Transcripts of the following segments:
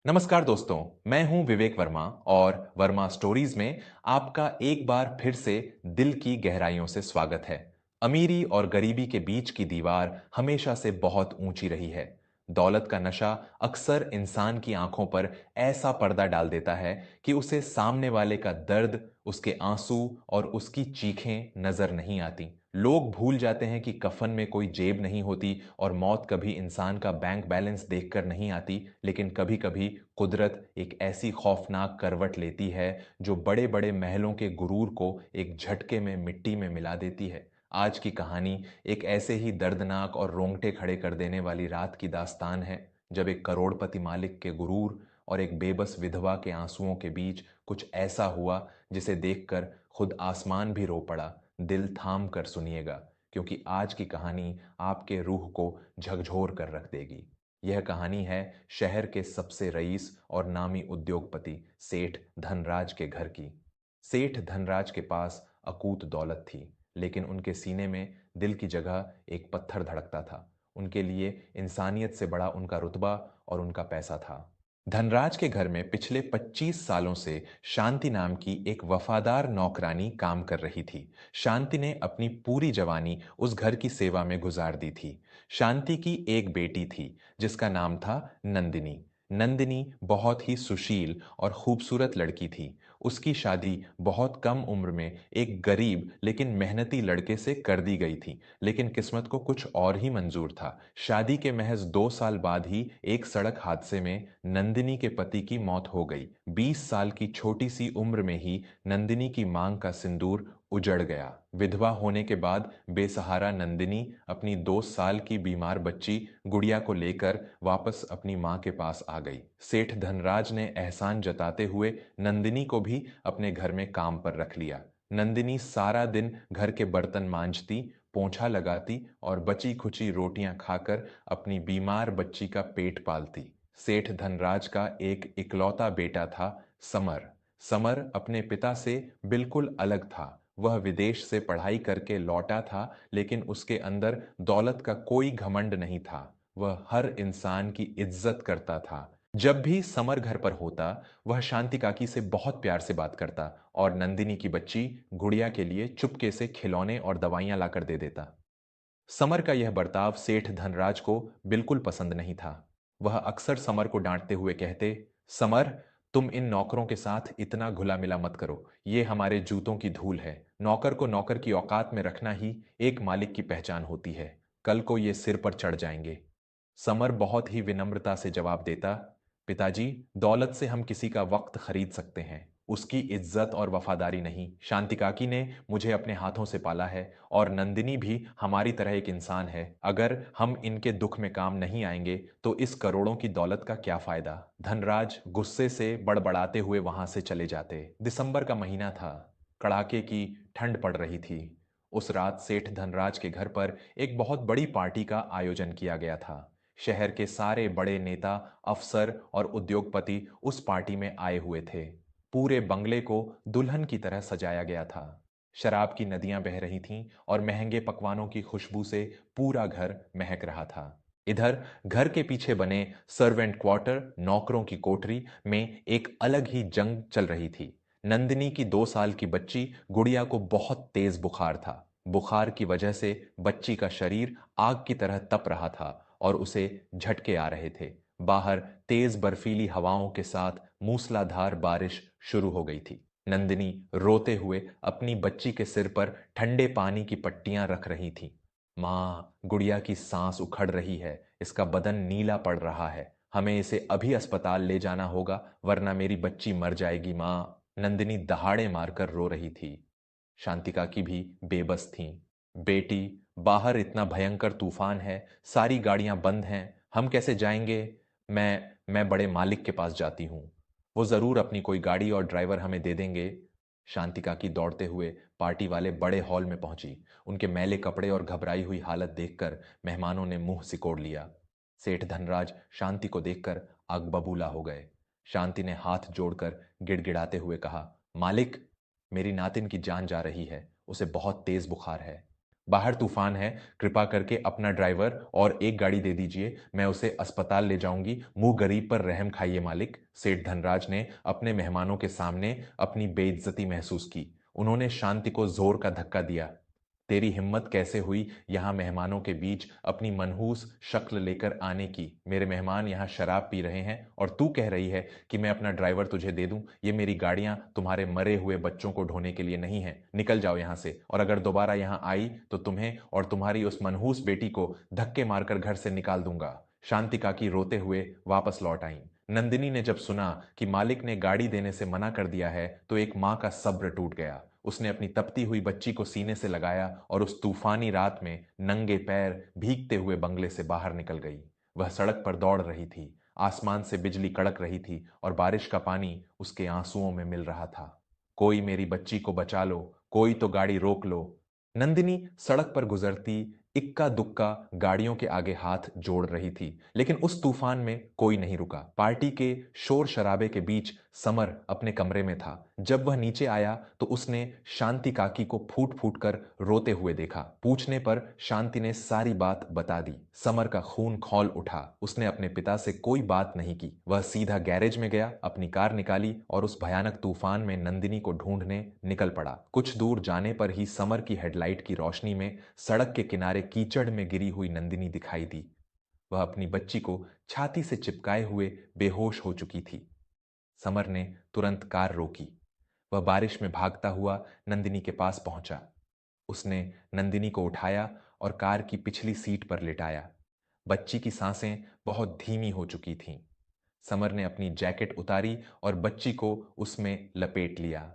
नमस्कार दोस्तों, मैं हूं विवेक वर्मा और वर्मा स्टोरीज में आपका एक बार फिर से दिल की गहराइयों से स्वागत है। अमीरी और गरीबी के बीच की दीवार हमेशा से बहुत ऊंची रही है। दौलत का नशा अक्सर इंसान की आंखों पर ऐसा पर्दा डाल देता है कि उसे सामने वाले का दर्द, उसके आंसू और उसकी चीखें नजर नहीं आती। लोग भूल जाते हैं कि कफन में कोई जेब नहीं होती और मौत कभी इंसान का बैंक बैलेंस देखकर नहीं आती, लेकिन कभी कभी कुदरत एक ऐसी खौफनाक करवट लेती है जो बड़े बड़े महलों के गुरूर को एक झटके में मिट्टी में मिला देती है। आज की कहानी एक ऐसे ही दर्दनाक और रोंगटे खड़े कर देने वाली रात की दास्तान है, जब एक करोड़पति मालिक के गुरूर और एक बेबस विधवा के आंसुओं के बीच कुछ ऐसा हुआ जिसे देखकर खुद आसमान भी रो पड़ा। दिल थाम कर सुनिएगा, क्योंकि आज की कहानी आपके रूह को झकझोर कर रख देगी। यह कहानी है शहर के सबसे रईस और नामी उद्योगपति सेठ धनराज के घर की। सेठ धनराज के पास अकूत दौलत थी, लेकिन उनके सीने में दिल की जगह एक पत्थर धड़कता था। उनके लिए इंसानियत से बड़ा उनका रुतबा और उनका पैसा था। धनराज के घर में पिछले 25 सालों से शांति नाम की एक वफादार नौकरानी काम कर रही थी। शांति ने अपनी पूरी जवानी उस घर की सेवा में गुजार दी थी। शांति की एक बेटी थी जिसका नाम था नंदिनी। नंदिनी बहुत ही सुशील और खूबसूरत लड़की थी। उसकी शादी बहुत कम उम्र में एक गरीब लेकिन मेहनती लड़के से कर दी गई थी, लेकिन किस्मत को कुछ और ही मंजूर था। शादी के महज 2 साल बाद ही एक सड़क हादसे में नंदिनी के पति की मौत हो गई। 20 साल की छोटी सी उम्र में ही नंदिनी की मांग का सिंदूर उजड़ गया। विधवा होने के बाद बेसहारा नंदिनी अपनी 2 साल की बीमार बच्ची गुड़िया को लेकर वापस अपनी मां के पास आ गई। सेठ धनराज ने एहसान जताते हुए नंदिनी को भी अपने घर में काम पर रख लिया। नंदिनी सारा दिन घर के बर्तन मांजती, पोंछा लगाती और बची खुची रोटियां खाकर अपनी बीमार बच्ची का पेट पालती। सेठ धनराज का एक इकलौता बेटा था, समर। समर अपने पिता से बिल्कुल अलग था। वह विदेश से पढ़ाई करके लौटा था, लेकिन उसके अंदर दौलत का कोई घमंड नहीं था। वह हर इंसान की इज्जत करता था। जब भी समर घर पर होता, वह शांति काकी से बहुत प्यार से बात करता और नंदिनी की बच्ची गुड़िया के लिए चुपके से खिलौने और दवाइयां लाकर दे देता। समर का यह बर्ताव सेठ धनराज को बिल्कुल पसंद नहीं था। वह अक्सर समर को डांटते हुए कहते, समर, तुम इन नौकरों के साथ इतना घुला मिला मत करो। ये हमारे जूतों की धूल है। नौकर को नौकर की औकात में रखना ही एक मालिक की पहचान होती है। कल को ये सिर पर चढ़ जाएंगे। समर बहुत ही विनम्रता से जवाब देता, पिताजी, दौलत से हम किसी का वक्त खरीद सकते हैं, उसकी इज्जत और वफादारी नहीं। शांति काकी ने मुझे अपने हाथों से पाला है और नंदिनी भी हमारी तरह एक इंसान है। अगर हम इनके दुख में काम नहीं आएंगे तो इस करोड़ों की दौलत का क्या फायदा। धनराज गुस्से से बड़बड़ाते हुए वहां से चले जाते। दिसंबर का महीना था। कड़ाके की ठंड पड़ रही थी। उस रात सेठ धनराज के घर पर एक बहुत बड़ी पार्टी का आयोजन किया गया था। शहर के सारे बड़े नेता, अफसर और उद्योगपति उस पार्टी में आए हुए थे। पूरे बंगले को दुल्हन की तरह सजाया गया था। शराब की नदियां बह रही थीं और महंगे पकवानों की खुशबू से पूरा घर महक रहा था। इधर घर के पीछे बने सर्वेंट क्वार्टर, नौकरों की कोठरी में एक अलग ही जंग चल रही थी। नंदिनी की 2 साल की बच्ची गुड़िया को बहुत तेज बुखार था। बुखार की वजह से बच्ची का शरीर आग की तरह तप रहा था और उसे झटके आ रहे थे। बाहर तेज बर्फीली हवाओं के साथ मूसलाधार बारिश शुरू हो गई थी। नंदिनी रोते हुए अपनी बच्ची के सिर पर ठंडे पानी की पट्टियां रख रही थी। माँ, गुड़िया की सांस उखड़ रही है, इसका बदन नीला पड़ रहा है। हमें इसे अभी अस्पताल ले जाना होगा, वरना मेरी बच्ची मर जाएगी माँ। नंदिनी दहाड़े मारकर रो रही थी। शांतिका की भी बेबस थीं। बेटी, बाहर इतना भयंकर तूफान है, सारी गाड़ियां बंद हैं, हम कैसे जाएंगे। मैं बड़े मालिक के पास जाती हूँ, वो जरूर अपनी कोई गाड़ी और ड्राइवर हमें दे देंगे। शांतिका की दौड़ते हुए पार्टी वाले बड़े हॉल में पहुंची। उनके मैले कपड़े और घबराई हुई हालत देखकर मेहमानों ने मुंह सिकोड़ लिया। सेठ धनराज शांति को देखकर आग बबूला हो गए। शांति ने हाथ जोड़कर गिड़गिड़ाते हुए कहा, मालिक, मेरी नातिन की जान जा रही है, उसे बहुत तेज बुखार है। बाहर तूफान है, कृपा करके अपना ड्राइवर और एक गाड़ी दे दीजिए, मैं उसे अस्पताल ले जाऊंगी, मुंह गरीब पर रहम खाइए मालिक। सेठ धनराज ने अपने मेहमानों के सामने अपनी बेइज्जती महसूस की। उन्होंने शांति को जोर का धक्का दिया। तेरी हिम्मत कैसे हुई यहां मेहमानों के बीच अपनी मनहूस शक्ल लेकर आने की? मेरे मेहमान यहां शराब पी रहे हैं और तू कह रही है कि मैं अपना ड्राइवर तुझे दे दूं? ये मेरी गाड़ियां तुम्हारे मरे हुए बच्चों को ढोने के लिए नहीं है। निकल जाओ यहां से, और अगर दोबारा यहां आई तो तुम्हें और तुम्हारी उस मनहूस बेटी को धक्के मारकर घर से निकाल दूंगा। शांति काकी रोते हुए वापस लौट आईं। नंदिनी ने जब सुना कि मालिक ने गाड़ी देने से मना कर दिया है तो एक मां का सब्र टूट गया। उसने अपनी तपती हुई बच्ची को सीने से लगाया और उस तूफानी रात में नंगे पैर भीगते हुए बंगले से बाहर निकल गई। वह सड़क पर दौड़ रही थी। आसमान से बिजली कड़क रही थी और बारिश का पानी उसके आंसुओं में मिल रहा था। कोई मेरी बच्ची को बचा लो, कोई तो गाड़ी रोक लो। नंदिनी सड़क पर गुजरती इक्का दुक्का गाड़ियों के आगे हाथ जोड़ रही थी, लेकिन उस तूफान में कोई नहीं रुका। पार्टी के शोर शराबे के बीच समर अपने कमरे में था। जब वह नीचे आया तो उसने शांति काकी को फूट फूट कर रोते हुए देखा। पूछने पर शांति ने सारी बात बता दी। समर का खून खौल उठा। उसने अपने पिता से कोई बात नहीं की। वह सीधा गैरेज में गया, अपनी कार निकाली और उस भयानक तूफान में नंदिनी को ढूंढने निकल पड़ा। कुछ दूर जाने पर ही समर की हेडलाइट की रोशनी में सड़क के किनारे कीचड़ में गिरी हुई नंदिनी दिखाई दी। वह अपनी बच्ची को छाती से चिपकाए हुए बेहोश हो चुकी थी। समर ने तुरंत कार रोकी। वह बारिश में भागता हुआ नंदिनी के पास पहुंचा। उसने नंदिनी को उठाया और कार की पिछली सीट पर लिटाया। बच्ची की सांसें बहुत धीमी हो चुकी थीं। समर ने अपनी जैकेट उतारी और बच्ची को उसमें लपेट लिया।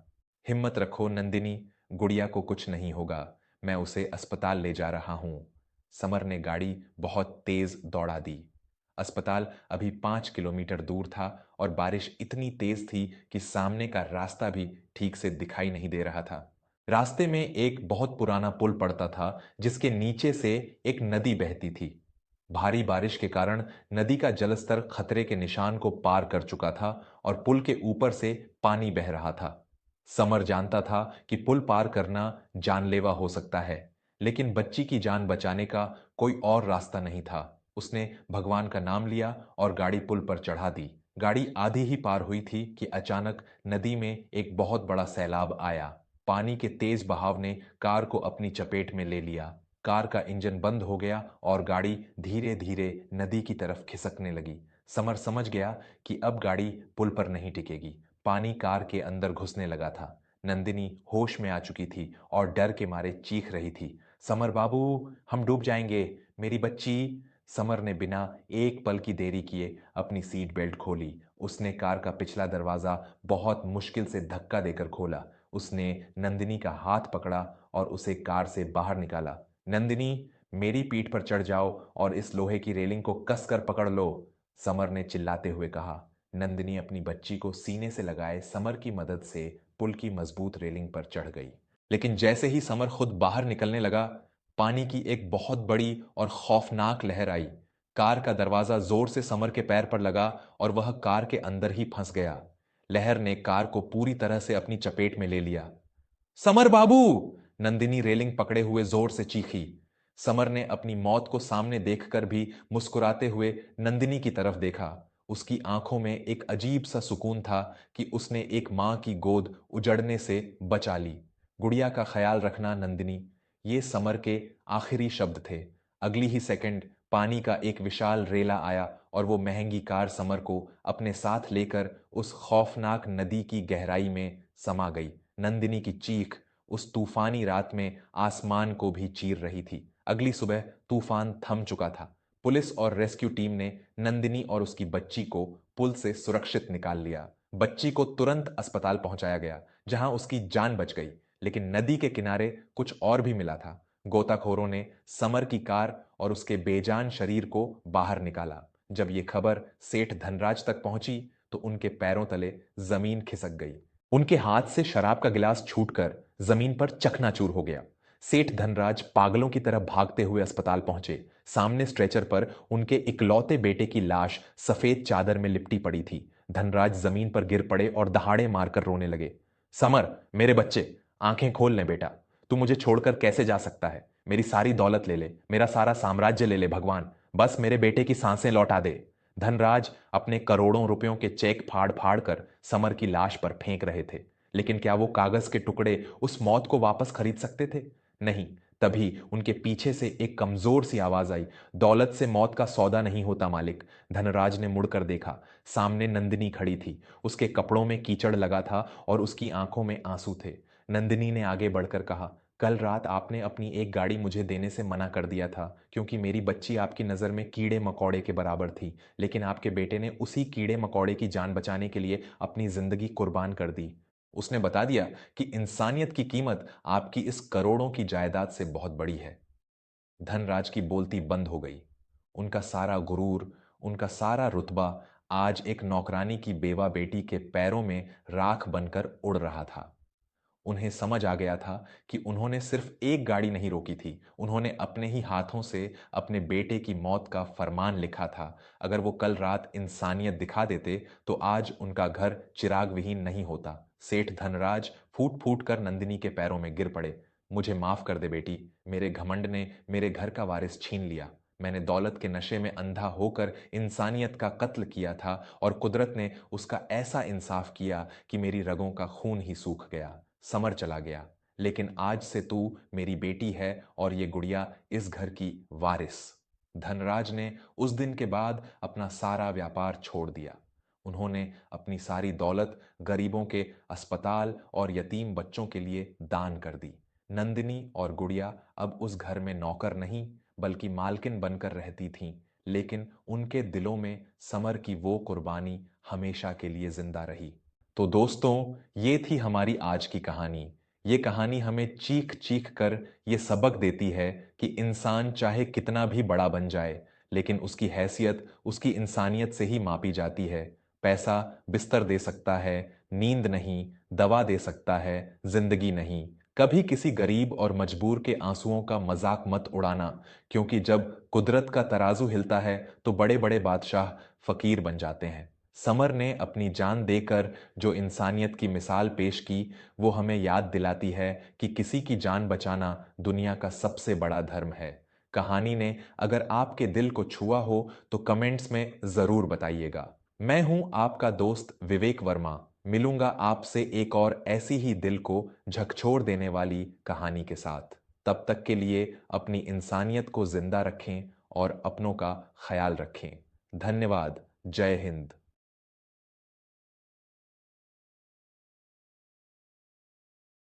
हिम्मत रखो नंदिनी, गुड़िया को कुछ नहीं होगा, मैं उसे अस्पताल ले जा रहा हूं। समर ने गाड़ी बहुत तेज दौड़ा दी। अस्पताल अभी 5 किलोमीटर दूर था और बारिश इतनी तेज थी कि सामने का रास्ता भी ठीक से दिखाई नहीं दे रहा था। रास्ते में एक बहुत पुराना पुल पड़ता था जिसके नीचे से एक नदी बहती थी। भारी बारिश के कारण नदी का जलस्तर खतरे के निशान को पार कर चुका था और पुल के ऊपर से पानी बह रहा था। समर जानता था कि पुल पार करना जानलेवा हो सकता है, लेकिन बच्ची की जान बचाने का कोई और रास्ता नहीं था। उसने भगवान का नाम लिया और गाड़ी पुल पर चढ़ा दी। गाड़ी आधी ही पार हुई थी कि अचानक नदी में एक बहुत बड़ा सैलाब आया। पानी के तेज बहाव ने कार को अपनी चपेट में ले लिया। कार का इंजन बंद हो गया और गाड़ी धीरे धीरे नदी की तरफ खिसकने लगी। समर समझ गया कि अब गाड़ी पुल पर नहीं टिकेगी। पानी कार के अंदर घुसने लगा था। नंदिनी होश में आ चुकी थी और डर के मारे चीख रही थी, समर बाबू, हम डूब जाएंगे, मेरी बच्ची। समर ने बिना एक पल की देरी किए अपनी सीट बेल्ट खोली। उसने कार का पिछला दरवाजा बहुत मुश्किल से धक्का देकर खोला। उसने नंदिनी का हाथ पकड़ा और उसे कार से बाहर निकाला। नंदिनी, मेरी पीठ पर चढ़ जाओ और इस लोहे की रेलिंग को कसकर पकड़ लो, समर ने चिल्लाते हुए कहा। नंदिनी अपनी बच्ची को सीने से लगाए समर की मदद से पुल की मजबूत रेलिंग पर चढ़ गई। लेकिन जैसे ही समर खुद बाहर निकलने लगा, पानी की एक बहुत बड़ी और खौफनाक लहर आई। कार का दरवाजा जोर से समर के पैर पर लगा और वह कार के अंदर ही फंस गया। लहर ने कार को पूरी तरह से अपनी चपेट में ले लिया। समर बाबू! नंदिनी रेलिंग पकड़े हुए जोर से चीखी। समर ने अपनी मौत को सामने देखकर भी मुस्कुराते हुए नंदिनी की तरफ देखा। उसकी आंखों में एक अजीब सा सुकून था कि उसने एक मां की गोद उजड़ने से बचा ली। गुड़िया का ख्याल रखना नंदिनी, ये समर के आखिरी शब्द थे। अगली ही सेकंड पानी का एक विशाल रेला आया और वो महंगी कार समर को अपने साथ लेकर उस खौफनाक नदी की गहराई में समा गई। नंदिनी की चीख उस तूफानी रात में आसमान को भी चीर रही थी। अगली सुबह तूफान थम चुका था। पुलिस और रेस्क्यू टीम ने नंदिनी और उसकी बच्ची को पुल से सुरक्षित निकाल लिया। बच्ची को तुरंत अस्पताल पहुंचाया गया, जहां उसकी जान बच गई। लेकिन नदी के किनारे कुछ और भी मिला था। गोताखोरों ने समर की कार और उसके बेजान शरीर को बाहर निकाला। जब ये खबर सेठ धनराज तक पहुंची तो उनके पैरों तले जमीन खिसक गई। उनके हाथ से शराब का गिलास छूटकर जमीन पर चकनाचूर हो गया। सेठ धनराज पागलों की तरह भागते हुए अस्पताल पहुंचे। सामने स्ट्रेचर पर उनके इकलौते बेटे की लाश सफेद चादर में लिपटी पड़ी थी। धनराज जमीन पर गिर पड़े और दहाड़े मारकर रोने लगे। समर, मेरे बच्चे, आंखें खोल ले बेटा। तू मुझे छोड़कर कैसे जा सकता है? मेरी सारी दौलत ले ले, मेरा सारा साम्राज्य ले ले भगवान, बस मेरे बेटे की सांसें लौटा दे। धनराज अपने करोड़ों रुपयों के चेक फाड़ फाड़ कर समर की लाश पर फेंक रहे थे, लेकिन क्या वो कागज के टुकड़े उस मौत को वापस खरीद सकते थे? नहीं। तभी उनके पीछे से एक कमजोर सी आवाज आई, दौलत से मौत का सौदा नहीं होता मालिक। धनराज ने मुड़कर देखा, सामने नंदिनी खड़ी थी। उसके कपड़ों में कीचड़ लगा था और उसकी आंखों में आंसू थे। नंदिनी ने आगे बढ़कर कहा, कल रात आपने अपनी एक गाड़ी मुझे देने से मना कर दिया था, क्योंकि मेरी बच्ची आपकी नज़र में कीड़े मकोड़े के बराबर थी, लेकिन आपके बेटे ने उसी कीड़े मकोड़े की जान बचाने के लिए अपनी जिंदगी कुर्बान कर दी। उसने बता दिया कि इंसानियत की कीमत आपकी इस करोड़ों की जायदाद से बहुत बड़ी है। धनराज की बोलती बंद हो गई। उनका सारा गुरूर, उनका सारा रुतबा आज एक नौकरानी की बेवा बेटी के पैरों में राख बनकर उड़ रहा था। उन्हें समझ आ गया था कि उन्होंने सिर्फ एक गाड़ी नहीं रोकी थी, उन्होंने अपने ही हाथों से अपने बेटे की मौत का फरमान लिखा था। अगर वो कल रात इंसानियत दिखा देते तो आज उनका घर चिराग विहीन नहीं होता। सेठ धनराज फूट फूट कर नंदिनी के पैरों में गिर पड़े। मुझे माफ कर दे बेटी, मेरे घमंड ने मेरे घर का वारिस छीन लिया। मैंने दौलत के नशे में अंधा होकर इंसानियत का कत्ल किया था और कुदरत ने उसका ऐसा इंसाफ किया कि मेरी रगों का खून ही सूख गया, समर चला गया। लेकिन आज से तू मेरी बेटी है और ये गुड़िया इस घर की वारिस। धनराज ने उस दिन के बाद अपना सारा व्यापार छोड़ दिया। उन्होंने अपनी सारी दौलत गरीबों के अस्पताल और यतीम बच्चों के लिए दान कर दी। नंदिनी और गुड़िया अब उस घर में नौकर नहीं बल्कि मालकिन बनकर रहती थीं, लेकिन उनके दिलों में समर की वो कुर्बानी हमेशा के लिए जिंदा रही। तो दोस्तों, ये थी हमारी आज की कहानी। ये कहानी हमें चीख चीख कर ये सबक देती है कि इंसान चाहे कितना भी बड़ा बन जाए, लेकिन उसकी हैसियत उसकी इंसानियत से ही मापी जाती है। पैसा बिस्तर दे सकता है, नींद नहीं, दवा दे सकता है, जिंदगी नहीं। कभी किसी गरीब और मजबूर के आंसुओं का मजाक मत उड़ाना, क्योंकि जब कुदरत का तराजू हिलता है तो बड़े बड़े बादशाह फकीर बन जाते हैं। समर ने अपनी जान देकर जो इंसानियत की मिसाल पेश की, वो हमें याद दिलाती है कि किसी की जान बचाना दुनिया का सबसे बड़ा धर्म है। कहानी ने अगर आपके दिल को छुआ हो तो कमेंट्स में ज़रूर बताइएगा। मैं हूं आपका दोस्त विवेक वर्मा। मिलूंगा आपसे एक और ऐसी ही दिल को झकझोर देने वाली कहानी के साथ। तब तक के लिए अपनी इंसानियत को जिंदा रखें और अपनों का ख्याल रखें। धन्यवाद। जय हिंद।